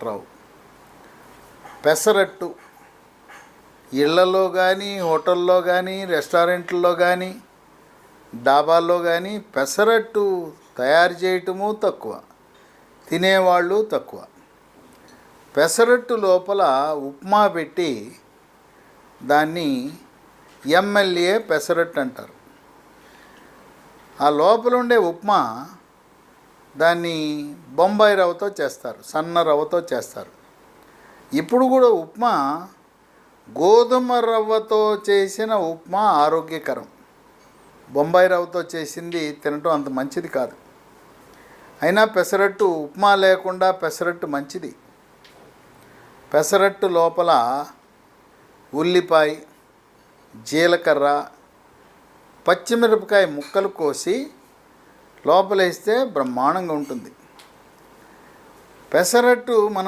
రావు. పెసరట్టు ఇళ్లలో కానీ, హోటల్లో కానీ, రెస్టారెంట్లలో కానీ, డాబాల్లో కానీ పెసరట్టు తయారు చేయటము తక్కువ, తినేవాళ్ళు తక్కువ. పెసరట్టు లోపల ఉప్మా పెట్టి దాన్ని ఎమ్మెల్యే పెసరట్టు అంటారు. ఆ లోపల ఉండే ఉప్మా దాన్ని బొంబాయి రవ్వతో చేస్తారు, సన్న రవ్వతో చేస్తారు. ఇప్పుడు కూడా ఉప్మా గోధుమ రవ్వతో చేసిన ఉప్మా ఆరోగ్యకరం. బొంబాయి రవ్వతో చేసింది తినటం అంత మంచిది కాదు. అయినా పెసరట్టు, ఉప్మా లేకుండా పెసరట్టు మంచిది. పెసరట్టు లోపల ఉల్లిపాయ, జీలకర్ర, పచ్చిమిరపకాయ ముక్కలు కోసి లోపలేస్తే బ్రహ్మాండంగా ఉంటుంది. పెసరట్టు మనం